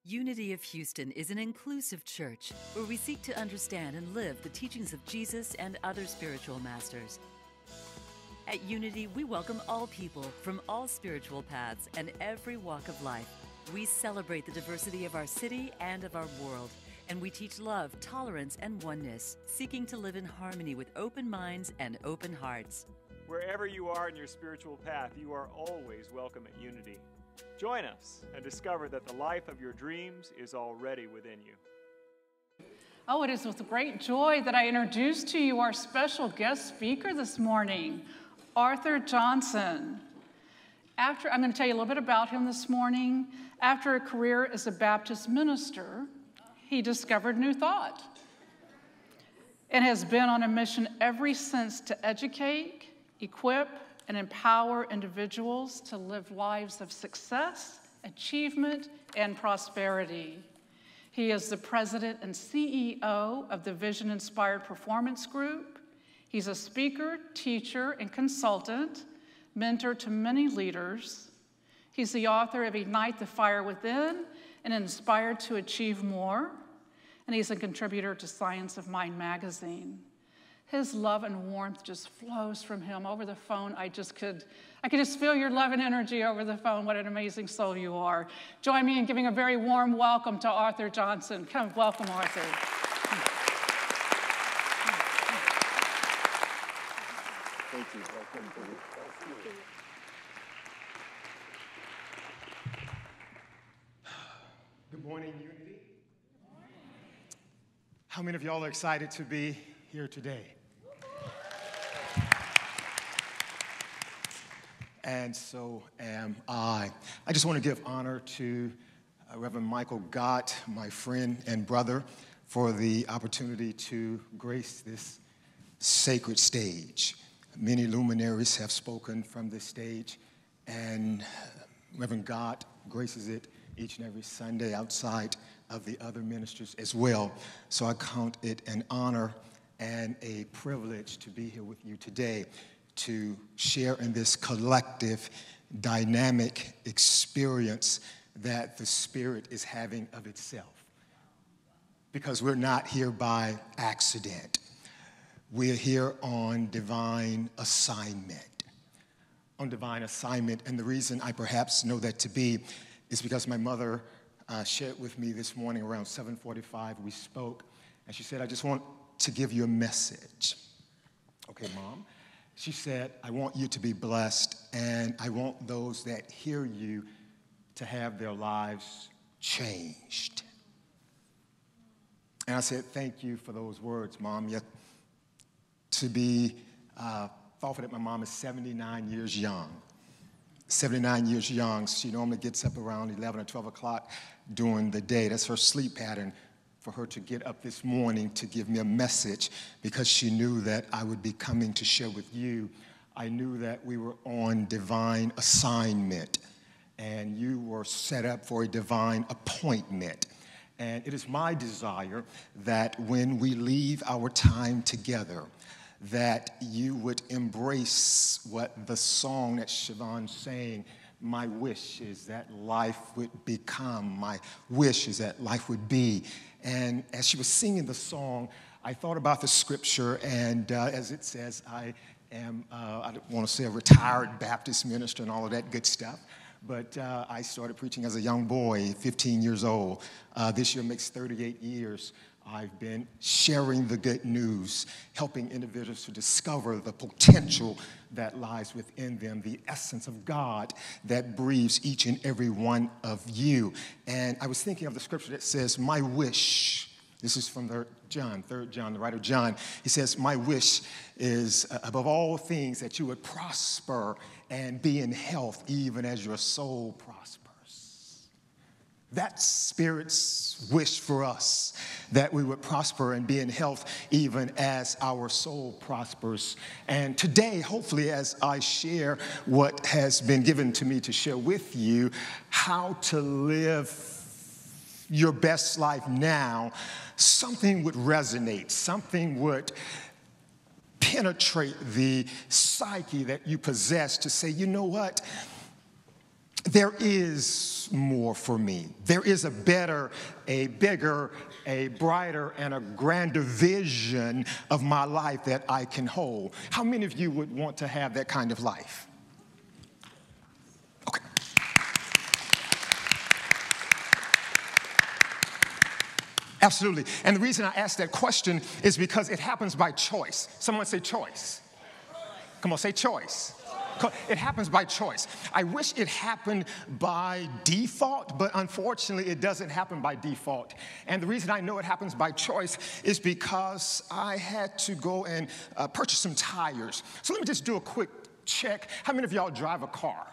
Unity of Houston is an inclusive church where we seek to understand and live the teachings of Jesus and other spiritual masters. At Unity, we welcome all people from all spiritual paths and every walk of life. We celebrate the diversity of our city and of our world, and we teach love, tolerance, and oneness, seeking to live in harmony with open minds and open hearts. Wherever you are in your spiritual path, you are always welcome at Unity. Join us and discover that the life of your dreams is already within you. Oh, it is with great joy that I introduce to you our special guest speaker this morning, Arthur Johnson. I'm going to tell you a little bit about him this morning. After a career as a Baptist minister, he discovered New Thought and has been on a mission ever since to educate, equip, and empower individuals to live lives of success, achievement, and prosperity. He is the president and CEO of the Vision Inspired Performance Group. He's a speaker, teacher, and consultant, mentor to many leaders. He's the author of Ignite the Fire Within and Inspired to Achieve More. And he's a contributor to Science of Mind magazine. His love and warmth just flows from him over the phone. I could just feel your love and energy over the phone. What an amazing soul you are. Join me in giving a very warm welcome to Arthur Johnson. Come, welcome, Arthur. Thank you. Welcome. Good morning, Unity. How many of y'all are excited to be here today? And so am I. I just want to give honor to Reverend Michael Gott, my friend and brother, for the opportunity to grace this sacred stage. Many luminaries have spoken from this stage, and Reverend Gott graces it each and every Sunday outside of the other ministers as well. So I count it an honor and a privilege to be here with you today to share in this collective, dynamic experience that the Spirit is having of itself. Because we're not here by accident. We're here on divine assignment. On divine assignment, and the reason I perhaps know that to be is because my mother shared with me this morning around 7:45, we spoke, and she said, I just want to give you a message. Okay, Mom? She said, I want you to be blessed, and I want those that hear you to have their lives changed. And I said, thank you for those words, Mom. Yet to be thoughtful that my mom is 79 years young. 79 years young. She normally gets up around 11 or 12 o'clock during the day. That's her sleep pattern. For her to get up this morning to give me a message because she knew that I would be coming to share with you. I knew that we were on divine assignment and you were set up for a divine appointment. And it is my desire that when we leave our time together, that you would embrace what the song that Siobhan sang, my wish is that life would become, my wish is that life would be. And as she was singing the song, I thought about the scripture, and as it says, I am, I don't want to say a retired Baptist minister and all of that good stuff, but I started preaching as a young boy, 15 years old. This year makes 38 years. I've been sharing the good news, helping individuals to discover the potential that lies within them, the essence of God that breathes each and every one of you. And I was thinking of the scripture that says, my wish, this is from 3 John, the writer John, he says, my wish is above all things that you would prosper and be in health even as your soul prospers. That's Spirit's wish for us, that we would prosper and be in health even as our soul prospers. And today, hopefully, as I share what has been given to me to share with you, how to live your best life now, something would resonate, something would penetrate the psyche that you possess to say, you know what? there is more for me. There is a better, a bigger, a brighter, and a grander vision of my life that I can hold. How many of you would want to have that kind of life? Okay. Absolutely. And the reason I ask that question is because it happens by choice. Someone say choice. Come on, say choice. It happens by choice. I wish it happened by default, but unfortunately it doesn't happen by default. And the reason I know it happens by choice is because I had to go and purchase some tires. So let me just do a quick check. How many of y'all drive a car?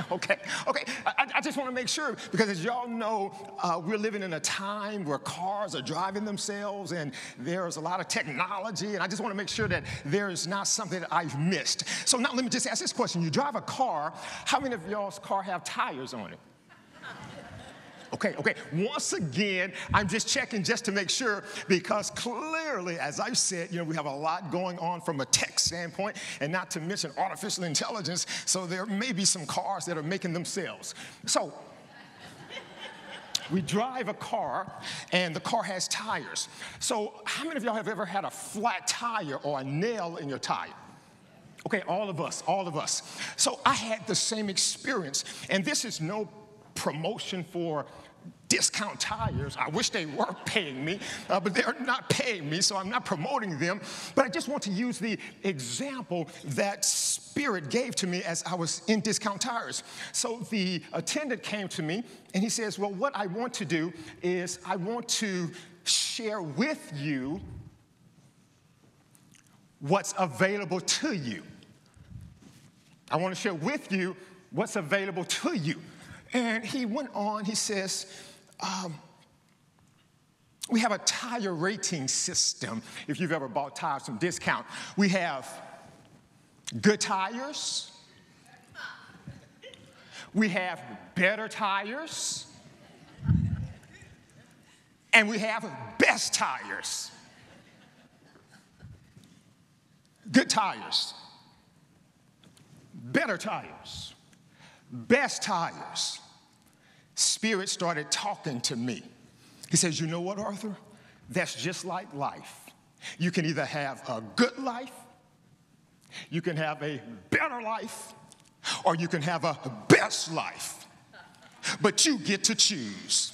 Okay. I just want to make sure, because as y'all know, we're living in a time where cars are driving themselves and there's a lot of technology, and I just want to make sure that there is not something that I've missed. So now let me just ask this question. You drive a car. How many of y'all's car have tires on it? Okay. Once again, I'm just checking just to make sure, because clearly, as I've said, we have a lot going on from a tech standpoint, and not to mention artificial intelligence, so there may be some cars that are making themselves. So we drive a car, and the car has tires. So how many of y'all have ever had a flat tire or a nail in your tire? Okay, all of us. So I had the same experience, and this is no promotion for discount tires. I wish they were paying me, but they're not paying me, so I'm not promoting them. But I just want to use the example that Spirit gave to me as I was in discount tires. So the attendant came to me, and he says, well, what I want to do is I want to share with you what's available to you. I want to share with you what's available to you. And he went on, he says, we have a tire rating system. If you've ever bought tires from discount, we have good tires, we have better tires, and we have best tires. Good tires, better tires, best tires. Spirit started talking to me. He says, you know what, Arthur? That's just like life. You can either have a good life, you can have a better life, or you can have a best life. But you get to choose.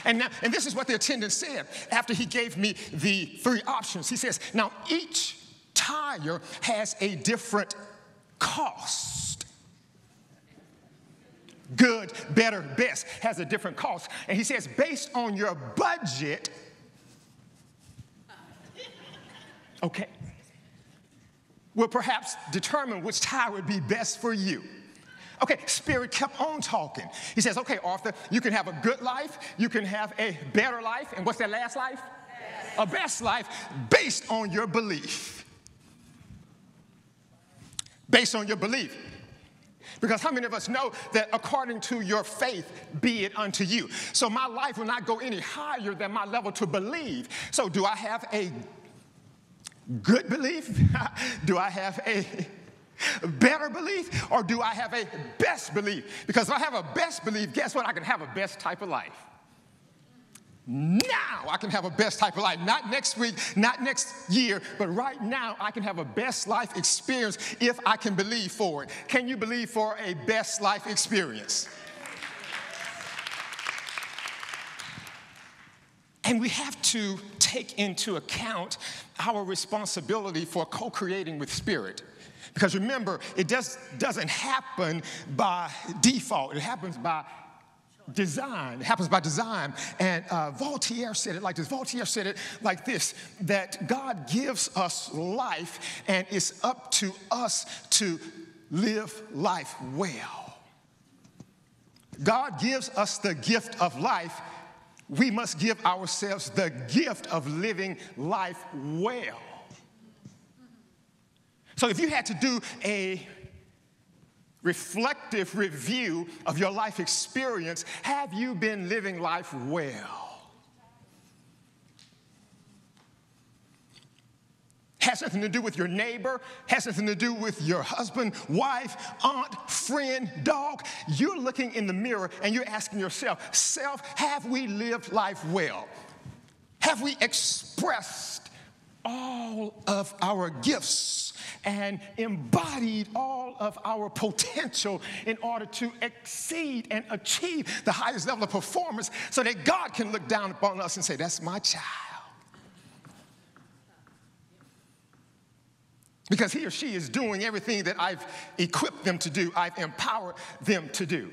And this is what the attendant said after he gave me the 3 options. He says, now each tire has a different cost. Good, better, best has a different cost. And he says, based on your budget, okay, will perhaps determine which tire would be best for you. Okay, Spirit kept on talking. He says, okay, Arthur, you can have a good life, you can have a better life, and what's that last life? Best. A best life based on your belief. Based on your belief. Because how many of us know that according to your faith, be it unto you? So my life will not go any higher than my level to believe. So do I have a good belief? Do I have a better belief? Or do I have a best belief? Because if I have a best belief, guess what? I can have a best type of life. Now I can have a best type of life. Not next week, not next year, but right now I can have a best life experience if I can believe for it. Can you believe for a best life experience? And we have to take into account our responsibility for co-creating with Spirit. Because remember, it doesn't happen by default. It happens by design. It happens by design. And Voltaire said it like this. Voltaire said it like this, that God gives us life, and it's up to us to live life well. God gives us the gift of life. We must give ourselves the gift of living life well. So if you had to do a reflective review of your life experience, have you been living life well? has nothing to do with your neighbor, has nothing to do with your husband, wife, aunt, friend, dog. You're looking in the mirror and you're asking yourself, self, have we lived life well? Have we expressed all of our gifts and embodied all of our potential in order to exceed and achieve the highest level of performance so that God can look down upon us and say, that's my child? Because he or she is doing everything that I've equipped them to do, I've empowered them to do.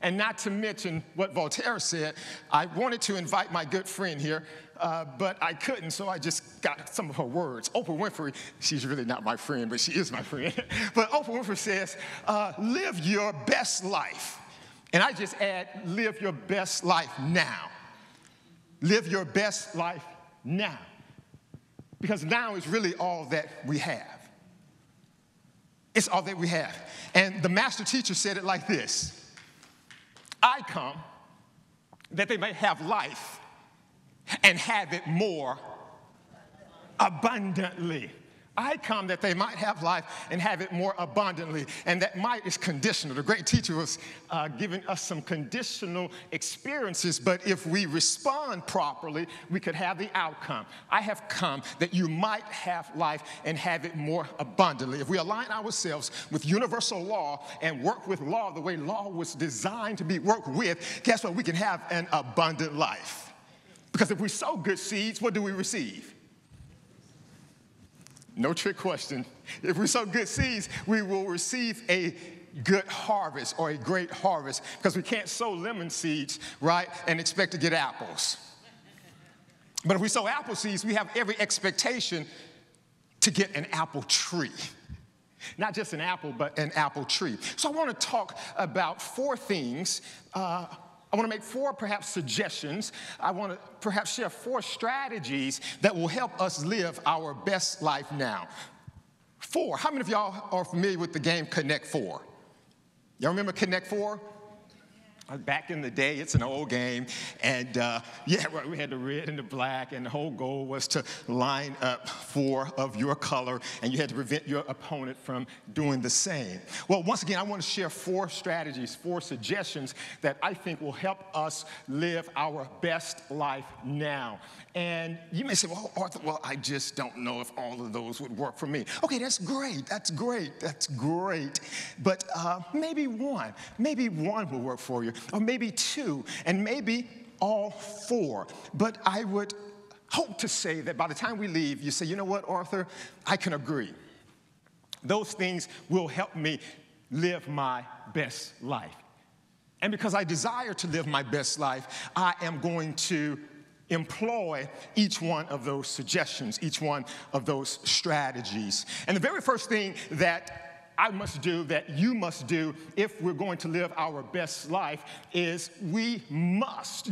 And not to mention what Voltaire said, I wanted to invite my good friend here, but I couldn't, so I just got some of her words. Oprah Winfrey, she's really not my friend, but she is my friend. But Oprah Winfrey says, live your best life. And I just add, live your best life now. Live your best life now. Because now is really all that we have. It's all that we have. And the master teacher said it like this: I come that they may have life and have it more abundantly. I come that they might have life and have it more abundantly. And that might is conditional. The great teacher was giving us some conditional experiences, but if we respond properly, we could have the outcome. I have come that you might have life and have it more abundantly. If we align ourselves with universal law and work with law the way law was designed to be worked with, guess what? We can have an abundant life. Because if we sow good seeds, what do we receive? No trick question. If we sow good seeds, we will receive a good harvest or a great harvest, because we can't sow lemon seeds, right, and expect to get apples. But if we sow apple seeds, we have every expectation to get an apple tree. Not just an apple, but an apple tree. So I want to talk about four things. I want to make four perhaps suggestions. I want to perhaps share four strategies that will help us live our best life now. Four. How many of y'all are familiar with the game Connect Four? Y'all remember Connect Four? Back in the day, it's an old game, and we had the red and the black, and the whole goal was to line up four of your color, and you had to prevent your opponent from doing the same. Well, once again, I want to share four strategies, four suggestions that I think will help us live our best life now. And you may say, well, Arthur, I just don't know if all of those would work for me. Okay, that's great, that's great, that's great. But maybe one will work for you, or maybe two, and maybe all four. But I would hope to say that by the time we leave, you say, you know what, Arthur, I can agree. Those things will help me live my best life. And because I desire to live my best life, I am going to employ each one of those suggestions, each one of those strategies. And the very first thing that I must do, that you must do if we're going to live our best life is you must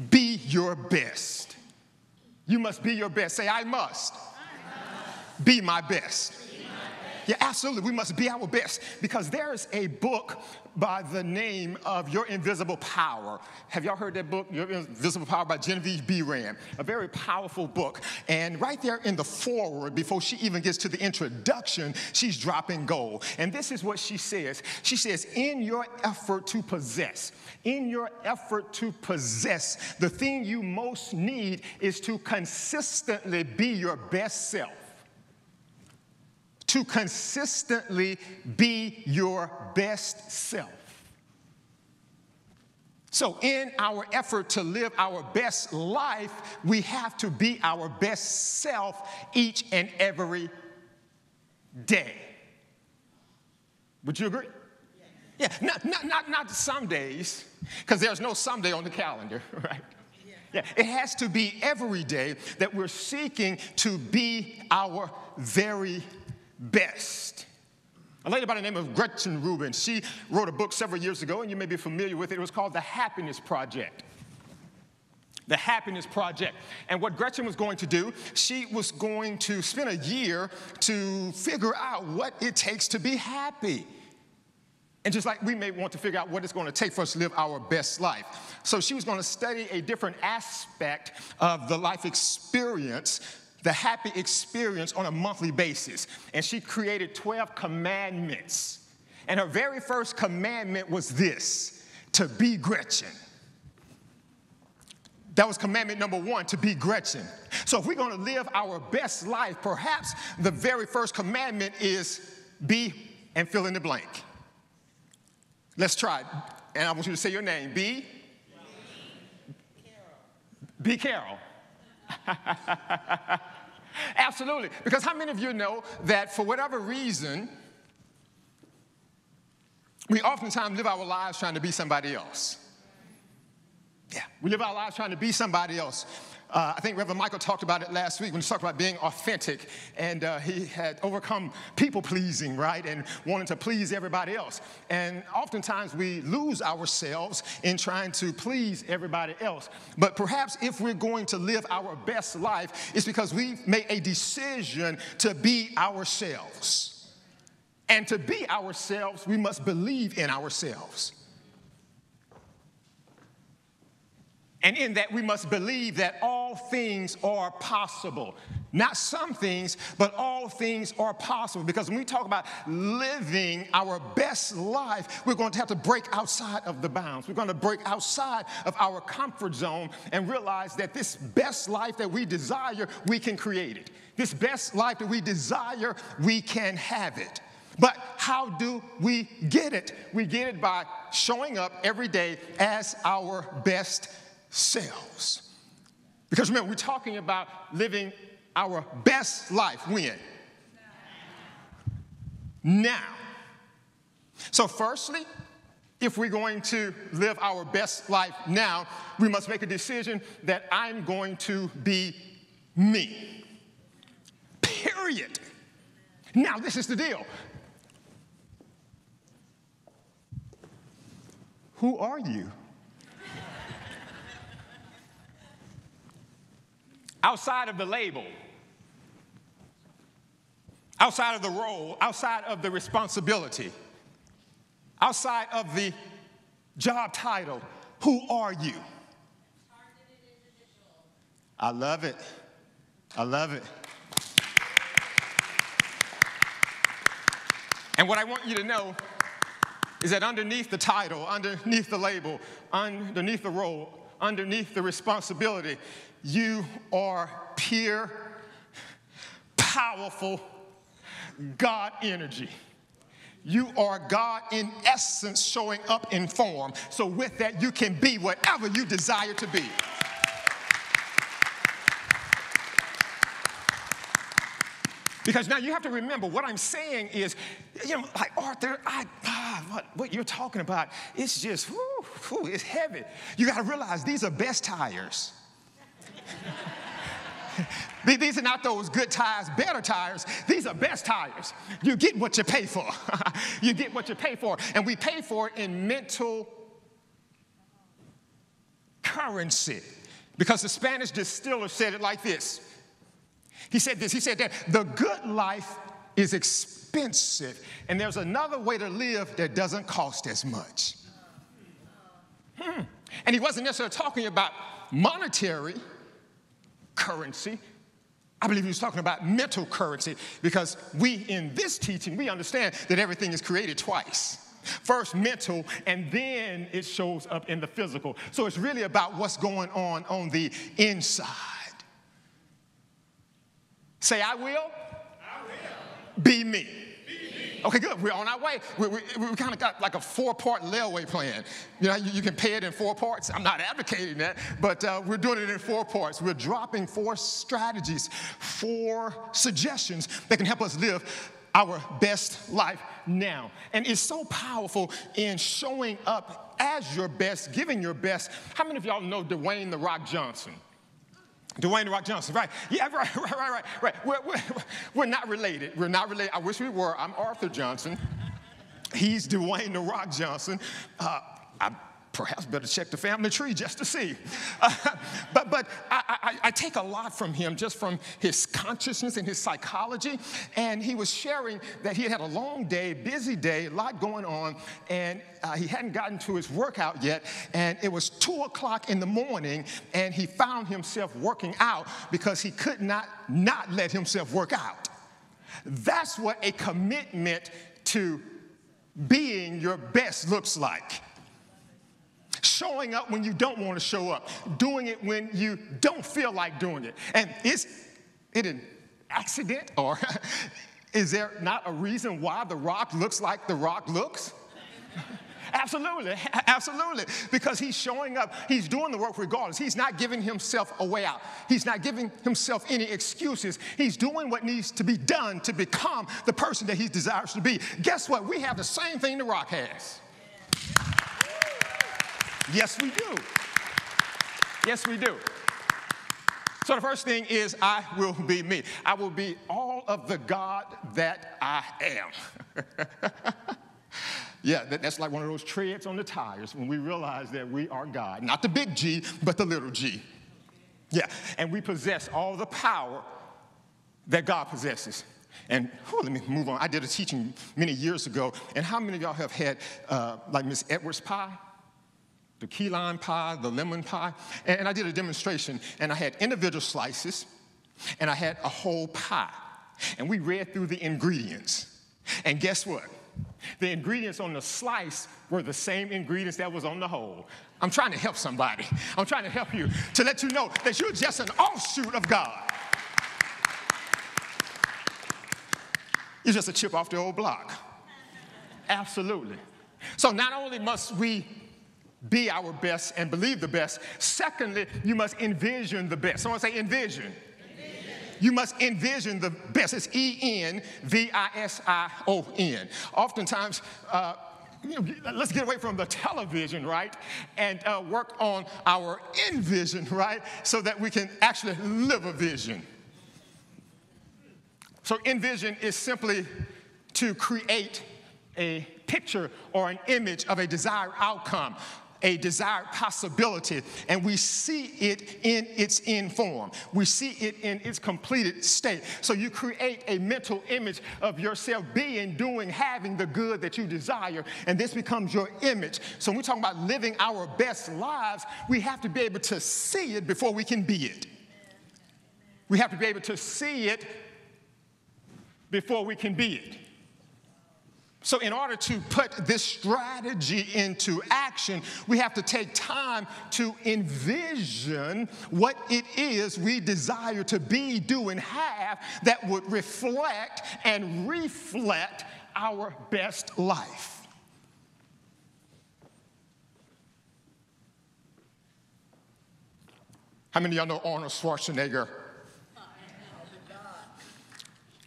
be your best. You must be your best. Say, I must be my best. Yeah, absolutely. We must be our best, because there's a book by the name of Your Invisible Power. Have y'all heard that book, Your Invisible Power, by Genevieve B. Rand? A very powerful book. And right there in the foreword, before she even gets to the introduction, she's dropping gold. And this is what she says. She says, in your effort to possess, the thing you most need is to consistently be your best self. To consistently be your best self. So in our effort to live our best life, we have to be our best self each and every day. Would you agree? Yeah, not some days, because there's no someday on the calendar, right? Yeah, it has to be every day that we're seeking to be our very best. A lady by the name of Gretchen Rubin, she wrote a book several years ago, and you may be familiar with it. It was called The Happiness Project. The Happiness Project. And what Gretchen was going to do, she was going to spend a year to figure out what it takes to be happy. And just like we may want to figure out what it's going to take for us to live our best life. So she was going to study a different aspect of the life experience the happy experience on a monthly basis. And she created 12 commandments. And her very first commandment was this, to be Gretchen. That was commandment number 1, to be Gretchen. So if we're going to live our best life, perhaps the very first commandment is be and fill in the blank. Let's try it. And I want you to say your name. Be Carol. Absolutely. Because how many of you know that for whatever reason, we oftentimes live our lives trying to be somebody else? Yeah, we live our lives trying to be somebody else. I think Reverend Michael talked about it last week when he talked about being authentic, and he had overcome people-pleasing, right, and wanting to please everybody else. And oftentimes we lose ourselves in trying to please everybody else. But perhaps if we're going to live our best life, it's because we've made a decision to be ourselves. And to be ourselves, we must believe in ourselves. And in that, we must believe that all things are possible. Not some things, but all things are possible. Because when we talk about living our best life, we're going to have to break outside of the bounds. We're going to break outside of our comfort zone and realize that this best life that we desire, we can create it. This best life that we desire, we can have it. But how do we get it? We get it by showing up every day as our best selves. Because remember, we're talking about living our best life when? Now. So firstly, if we're going to live our best life now, we must make a decision that I'm going to be me. Period. Now, this is the deal. Who are you? Outside of the label, outside of the role, outside of the responsibility, outside of the job title, who are you? I love it. I love it. And what I want you to know is that underneath the title, underneath the label, underneath the role, underneath the responsibility, you are pure, powerful God energy. You are God in essence showing up in form. So with that, you can be whatever you desire to be. Because now you have to remember what I'm saying is, like Arthur, what you're talking about, it's just, it's heavy. You got to realize these are best tires. These are not those good tires, better tires. These are best tires. You get what you pay for. You get what you pay for. And we pay for it in mental currency. Because the Spanish distiller said it like this. He said that the good life is expensive, and there's another way to live that doesn't cost as much. And he wasn't necessarily talking about monetary currency. I believe he was talking about mental currency, because we, in this teaching, we understand that everything is created twice. First mental, and then it shows up in the physical. So it's really about what's going on the inside. Say, I will be me. Okay, good. We're on our way. We kind of got like a 4-part layaway plan. You can pay it in 4 parts. I'm not advocating that, but we're doing it in 4 parts. We're dropping 4 strategies, 4 suggestions that can help us live our best life now. And it's so powerful in showing up as your best, giving your best. How many of y'all know Dwayne "The Rock" Johnson? Dwayne "The Rock" Johnson, right? Yeah, right. We're not related. We're not related. I wish we were. I'm Arthur Johnson. He's Dwayne "The Rock" Johnson. I perhaps better check the family tree just to see. But I take a lot from him, just from his consciousness and his psychology. And he was sharing that he had a long day, busy day, a lot going on, and he hadn't gotten to his workout yet. And it was 2 o'clock in the morning, and he found himself working out because he could not let himself work out. That's what a commitment to being your best looks like. Showing up when you don't want to show up. Doing it when you don't feel like doing it. And is it an accident, or is there not a reason why The Rock looks like The Rock looks? Absolutely, absolutely. Because he's showing up, he's doing the work regardless. He's not giving himself a way out. He's not giving himself any excuses. He's doing what needs to be done to become the person that he desires to be. Guess what? We have the same thing The Rock has. Yes, we do. Yes, we do. So the first thing is, I will be me. I will be all of the God that I am. Yeah, that's like one of those treads on the tires when we realize that we are God. Not the big G, but the little g. Yeah, and we possess all the power that God possesses. And let me move on. I did a teaching many years ago, and how many of y'all have had like Miss Edwards pie? The key lime pie, the lemon pie. And I did a demonstration, and I had individual slices, and I had a whole pie. And we read through the ingredients. And guess what? The ingredients on the slice were the same ingredients that was on the whole. I'm trying to help somebody. I'm trying to help you to let you know that you're just an offshoot of God. You're just a chip off the old block. Absolutely. So not only must we be our best and believe the best, secondly, you must envision the best. Someone say envision. You must envision the best. It's E-N-V-I-S-I-O-N. Oftentimes, let's get away from the television, right? And work on our envision, right? So that we can actually live a vision. So envision is simply to create a picture or an image of a desired outcome, a desired possibility, and we see it in its end form. We see it in its completed state. So you create a mental image of yourself being, doing, having the good that you desire, and this becomes your image. So when we're talking about living our best lives, we have to be able to see it before we can be it. We have to be able to see it before we can be it. So in order to put this strategy into action, we have to take time to envision what it is we desire to be, do, and have that would reflect and reflect our best life. How many of y'all know Arnold Schwarzenegger?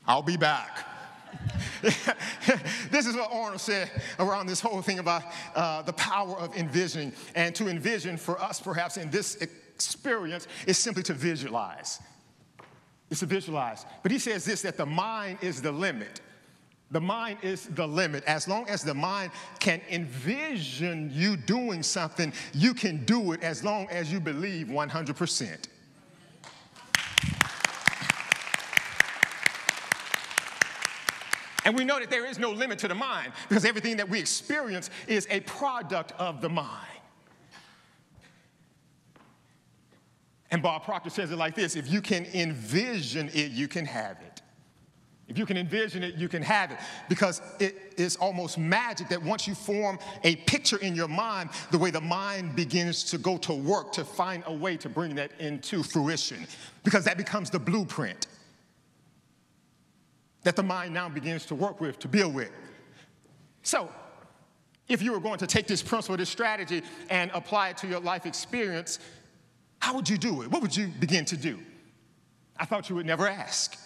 I'll be back. This is what Arnold said around this whole thing about the power of envisioning. And to envision for us, perhaps, in this experience, is simply to visualize. It's to visualize. But he says this, that the mind is the limit. The mind is the limit. As long as the mind can envision you doing something, you can do it as long as you believe 100%. And we know that there is no limit to the mind because everything that we experience is a product of the mind. And Bob Proctor says it like this: if you can envision it, you can have it. If you can envision it, you can have it. Because it is almost magic that once you form a picture in your mind, the way the mind begins to go to work to find a way to bring that into fruition. Because that becomes the blueprint that the mind now begins to work with, to build with. So, if you were going to take this principle, this strategy, and apply it to your life experience, how would you do it? What would you begin to do? I thought you would never ask.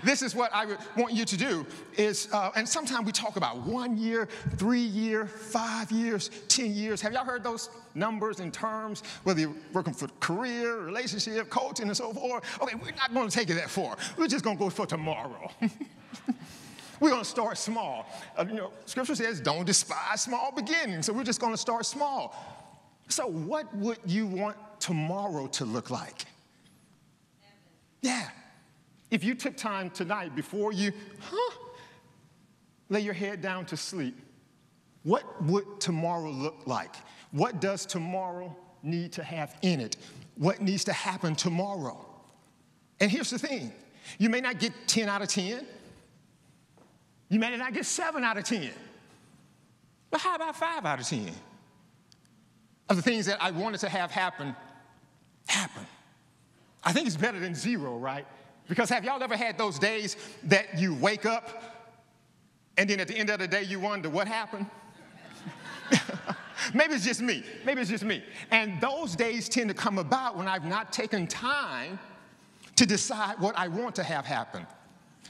This is what I would want you to do is, and sometimes we talk about 1 year, 3 year, 5 years, 10 years. Have y'all heard those numbers and terms, whether you're working for career, relationship, coaching, and so forth? Okay, we're not going to take it that far. We're just going to go for tomorrow. We're going to start small. Scripture says don't despise small beginnings. So we're just going to start small. So what would you want tomorrow to look like? Yeah. If you took time tonight before you lay your head down to sleep, what would tomorrow look like? What does tomorrow need to have in it? What needs to happen tomorrow? And here's the thing. You may not get 10 out of 10. You may not get 7 out of 10. But how about 5 out of 10? Of the things that I wanted to have happen. I think it's better than 0, right? Because have y'all ever had those days that you wake up and then at the end of the day you wonder what happened? Maybe it's just me. And those days tend to come about when I've not taken time to decide what I want to have happen.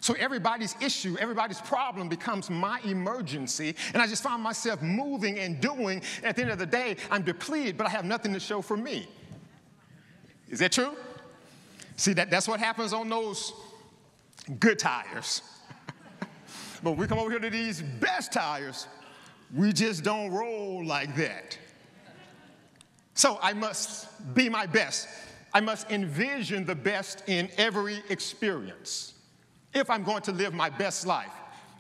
So everybody's issue, everybody's problem becomes my emergency, and I just find myself moving and doing. And at the end of the day, I'm depleted, but I have nothing to show for me. Is that true? See, that's what happens on those good tires. But we come over here to these best tires, we just don't roll like that. So I must be my best. I must envision the best in every experience if I'm going to live my best life.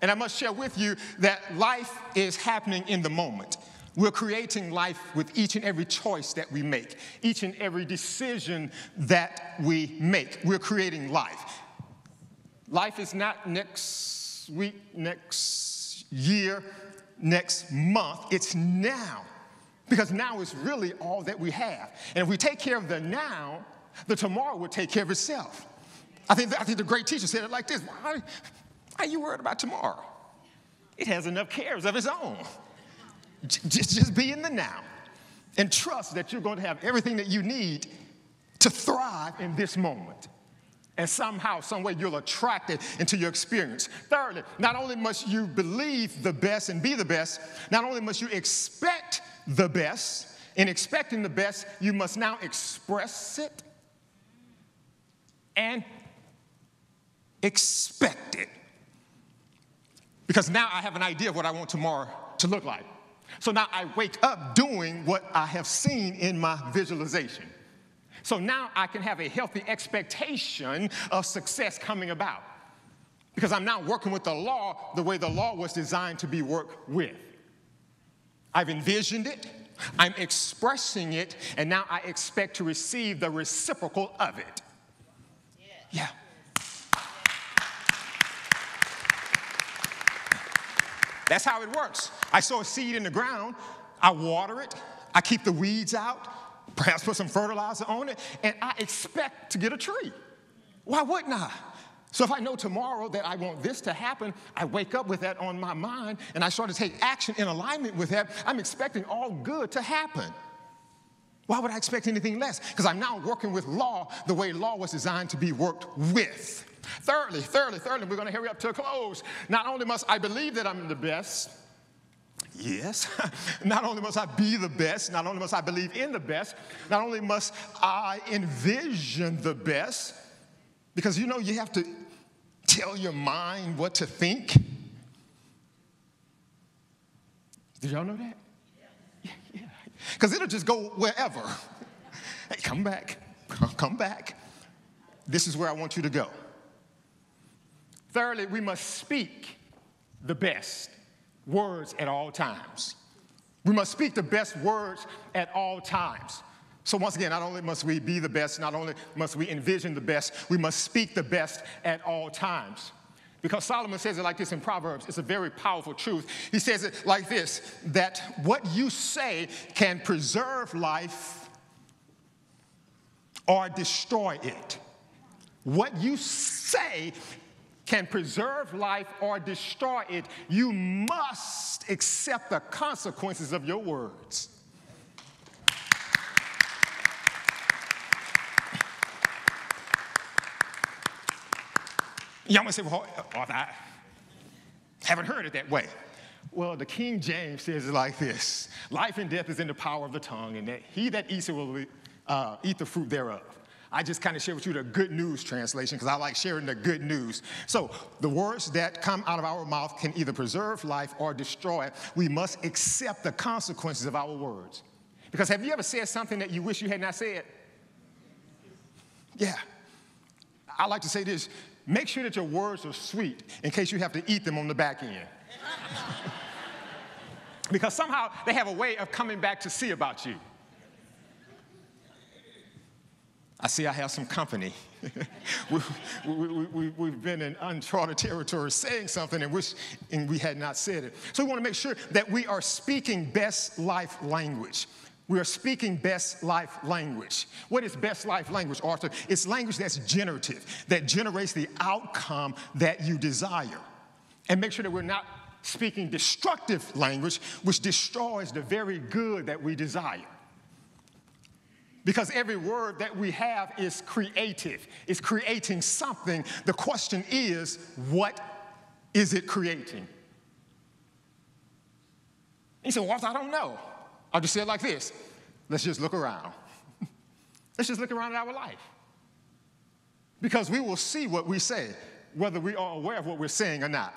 And I must share with you that life is happening in the moment. We're creating life with each and every choice that we make, each and every decision that we make. We're creating life. Life is not next week, next year, next month. It's now. Because now is really all that we have. And if we take care of the now, the tomorrow will take care of itself. I think the great teacher said it like this. Why are you worried about tomorrow? It has enough cares of its own. Just be in the now and trust that you're going to have everything that you need to thrive in this moment. And somehow, some way, you'll attract it into your experience. Thirdly, not only must you believe the best and be the best, not only must you expect the best. In expecting the best, you must now express it and expect it. Because now I have an idea of what I want tomorrow to look like. So now I wake up doing what I have seen in my visualization. So now I can have a healthy expectation of success coming about. Because I'm now working with the law the way the law was designed to be worked with. I've envisioned it, I'm expressing it, and now I expect to receive the reciprocal of it. Yeah. That's how it works. I sow a seed in the ground, I water it, I keep the weeds out, perhaps put some fertilizer on it, and I expect to get a tree. Why wouldn't I? So if I know tomorrow that I want this to happen, I wake up with that on my mind, and I start to take action in alignment with that. I'm expecting all good to happen. Why would I expect anything less? Because I'm now working with law the way law was designed to be worked with. Thirdly, we're going to hurry up to a close. Not only must I believe that I'm the best, yes. Not only must I be the best, not only must I believe in the best, not only must I envision the best, because you have to tell your mind what to think. Did y'all know that? Yeah. Because it'll just go wherever. Hey, come back. This is where I want you to go. Thirdly, we must speak the best words at all times. We must speak the best words at all times. So once again, not only must we be the best, not only must we envision the best, we must speak the best at all times. Because Solomon says it like this in Proverbs. It's a very powerful truth. He says it like this, that what you say can preserve life or destroy it. What you say can preserve life or destroy it. You must accept the consequences of your words. Y'all might say, well, I haven't heard it that way. Well, the King James says it like this. Life and death is in the power of the tongue, and that he that eats it will eat the fruit thereof. I just kind of share with you the good news translation because I like sharing the good news. So the words that come out of our mouth can either preserve life or destroy it. We must accept the consequences of our words. Because have you ever said something that you wish you had not said? Yeah. I like to say this. Make sure that your words are sweet in case you have to eat them on the back end. Because somehow they have a way of coming back to see about you. I see I have some company. We've been in uncharted territory saying something and we had not said it. So we want to make sure that we are speaking best life language. We are speaking best life language. What is best life language, Arthur? It's language that's generative, that generates the outcome that you desire. And make sure that we're not speaking destructive language, which destroys the very good that we desire. Because every word that we have is creative. It's creating something. The question is, what is it creating? You say, well, I don't know. I'll just say it like this. Let's just look around. Let's just look around at our life. Because we will see what we say, whether we are aware of what we're saying or not.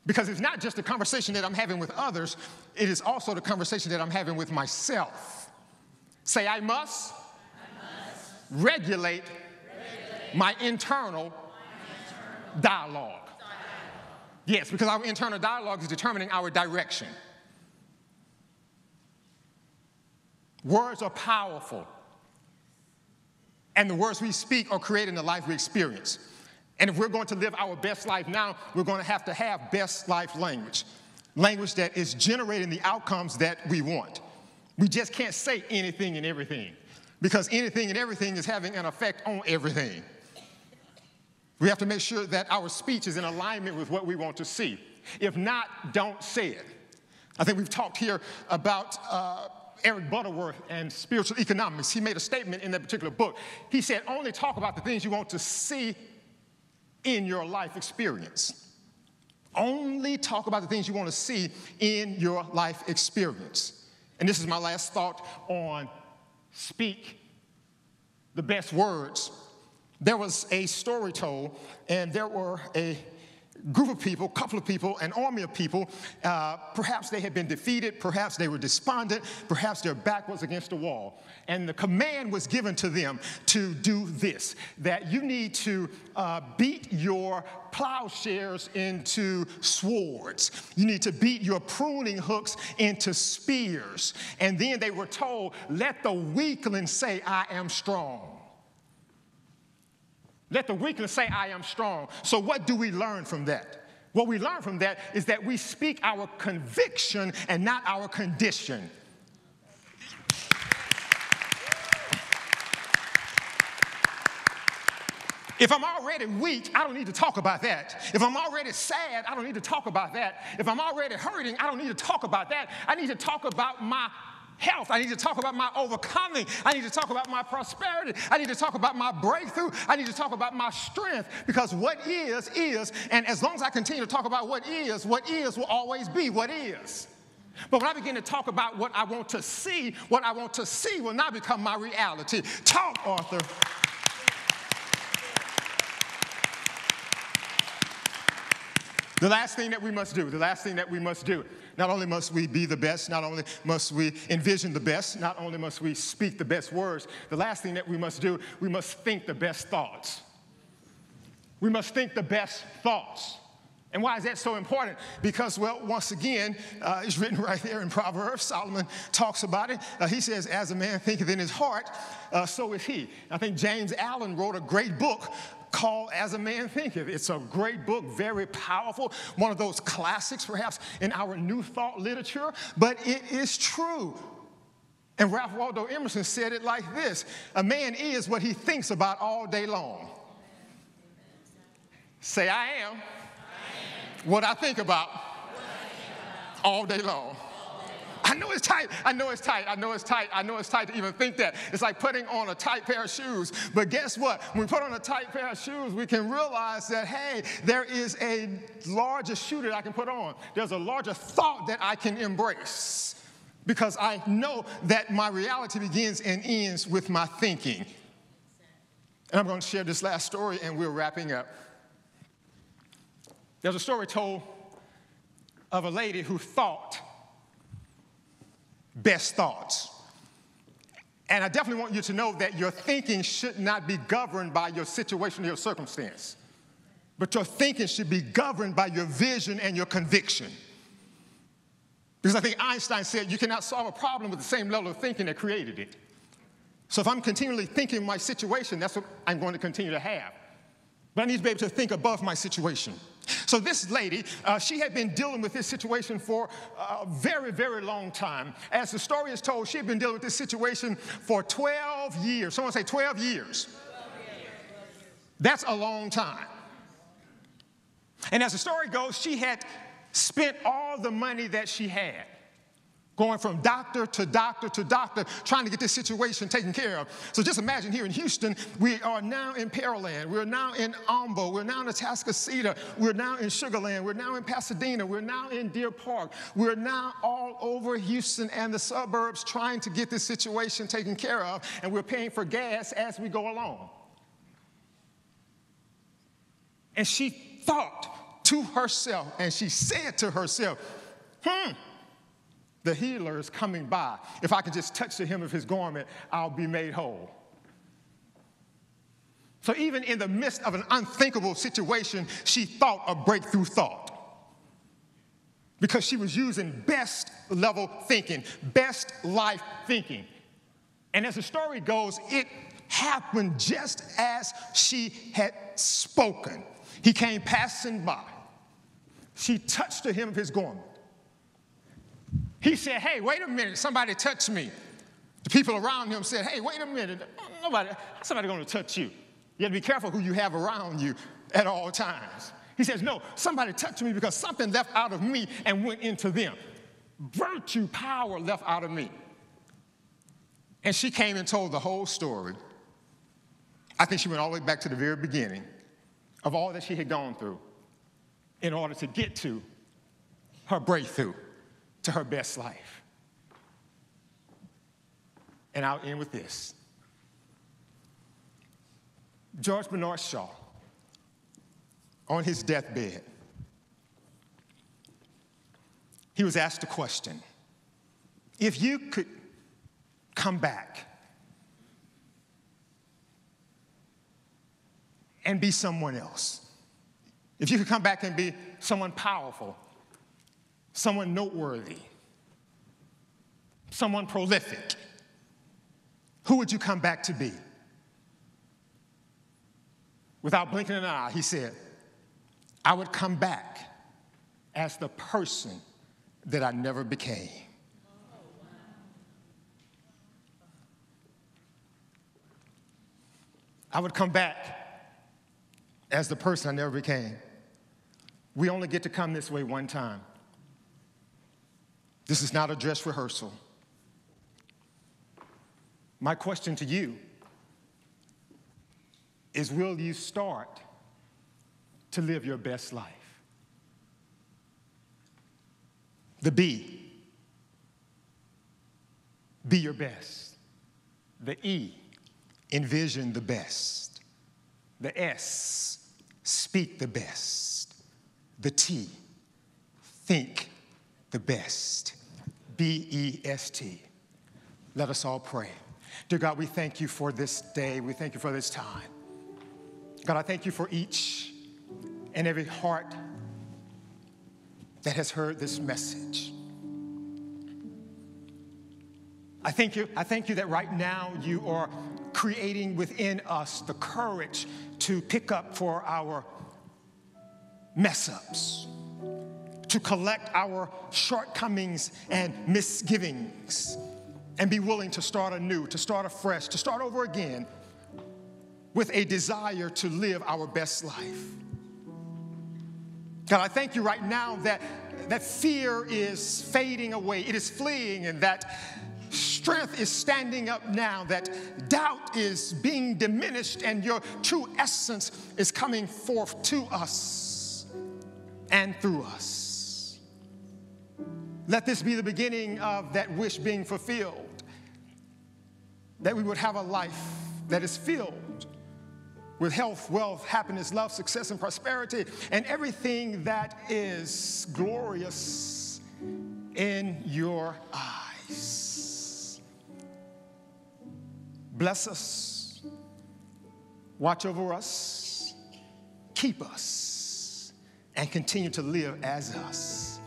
Because it's not just the conversation that I'm having with others, it is also the conversation that I'm having with myself. Say, I must regulate my internal dialogue. Yes, because our internal dialogue is determining our direction. Words are powerful. And the words we speak are creating the life we experience. And if we're going to live our best life now, we're going to have best life language. Language that is generating the outcomes that we want. We just can't say anything and everything because anything and everything is having an effect on everything. We have to make sure that our speech is in alignment with what we want to see. If not, don't say it. I think we've talked here about Eric Butterworth and spiritual economics. He made a statement in that particular book. He said, only talk about the things you want to see in your life experience. Only talk about the things you want to see in your life experience. And this is my last thought on speak the best words. There was a story told, and there were a group of people, couple of people, an army of people. Perhaps they had been defeated. Perhaps they were despondent. Perhaps their back was against the wall. And the command was given to them to do this, that you need to beat your plowshares into swords. You need to beat your pruning hooks into spears. And then they were told, let the weakling say, I am strong. Let the weakling say, I am strong. So what do we learn from that? What we learn from that is that we speak our conviction and not our condition. If I'm already weak, I don't need to talk about that. If I'm already sad, I don't need to talk about that. If I'm already hurting, I don't need to talk about that. I need to talk about my health. I need to talk about my overcoming. I need to talk about my prosperity. I need to talk about my breakthrough. I need to talk about my strength, because what is, and as long as I continue to talk about what is will always be what is. But when I begin to talk about what I want to see will now become my reality. Talk, Arthur. The last thing that we must do, not only must we be the best, not only must we envision the best, not only must we speak the best words, the last thing that we must do, we must think the best thoughts. We must think the best thoughts. And why is that so important? Because, well, once again, it's written right there in Proverbs. Solomon talks about it. He says, as a man thinketh in his heart, so is he. I think James Allen wrote a great book called As a Man Thinketh. It's a great book, very powerful, one of those classics perhaps in our New Thought literature, but it is true. And Ralph Waldo Emerson said it like this: a man is what he thinks about all day long. Say, I am what I think about all day long. I know it's tight. I know it's tight to even think that. It's like putting on a tight pair of shoes. But guess what? When we put on a tight pair of shoes, we can realize that, hey, there is a larger shoe that I can put on. There's a larger thought that I can embrace, because I know that my reality begins and ends with my thinking. And I'm going to share this last story, and we're wrapping up. There's a story told of a lady who thought best thoughts. And I definitely want you to know that your thinking should not be governed by your situation or your circumstance, but your thinking should be governed by your vision and your conviction. Because I think Einstein said you cannot solve a problem with the same level of thinking that created it. So if I'm continually thinking my situation, that's what I'm going to continue to have. But I need to be able to think above my situation. So this lady, she had been dealing with this situation for a very, very long time. As the story is told, she had been dealing with this situation for 12 years. Someone say 12 years. 12 years. That's a long time. And as the story goes, she had spent all the money that she had, going from doctor to doctor to doctor, trying to get this situation taken care of. So just imagine here in Houston, we are now in Pearland, we're now in Ombo, we're now in Atascocita, we're now in Sugarland, we're now in Pasadena, we're now in Deer Park, we're now all over Houston and the suburbs trying to get this situation taken care of, and we're paying for gas as we go along. And she thought to herself, and she said to herself, the healer is coming by. If I could just touch the hem of his garment, I'll be made whole. So even in the midst of an unthinkable situation, she thought a breakthrough thought. Because she was using best level thinking, best life thinking. And as the story goes, it happened just as she had spoken. He came passing by. She touched the hem of his garment. He said, hey, wait a minute, somebody touched me. The people around him said, hey, wait a minute, somebody going to touch you. You have to be careful who you have around you at all times. He says, no, somebody touched me because something left out of me and went into them. Virtue, power left out of me. And she came and told the whole story. I think she went all the way back to the very beginning of all that she had gone through in order to get to her breakthrough, to her best life. And I'll end with this. George Bernard Shaw, on his deathbed, he was asked a question. If you could come back and be someone else, if you could come back and be someone powerful, someone noteworthy, someone prolific, who would you come back to be? Without blinking an eye, he said, I would come back as the person that I never became. I would come back as the person I never became. We only get to come this way one time. This is not a dress rehearsal. My question to you is, will you start to live your best life? The B, be your best. The E, envision the best. The S, speak the best. The T, think the best. B-E-S-T. Let us all pray. Dear God, we thank you for this day. We thank you for this time. God, I thank you for each and every heart that has heard this message. I thank you that right now you are creating within us the courage to pick up for our mess-ups, to collect our shortcomings and misgivings, and be willing to start anew, to start afresh, to start over again with a desire to live our best life. God, I thank you right now that fear is fading away. It is fleeing, and that strength is standing up now, that doubt is being diminished, and your true essence is coming forth to us and through us. Let this be the beginning of that wish being fulfilled, that we would have a life that is filled with health, wealth, happiness, love, success, and prosperity, and everything that is glorious in your eyes. Bless us, watch over us, keep us, and continue to live as us,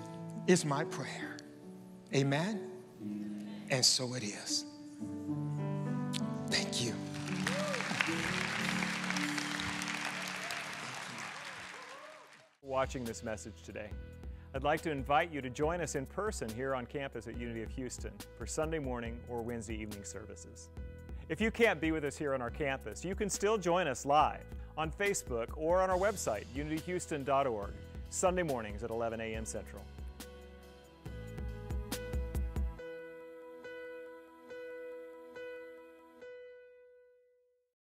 is my prayer. Amen? And so it is. Thank you. Watching this message today. I'd like to invite you to join us in person here on campus at Unity of Houston for Sunday morning or Wednesday evening services. If you can't be with us here on our campus, you can still join us live on Facebook or on our website, unityhouston.org, Sunday mornings at 11 a.m. Central.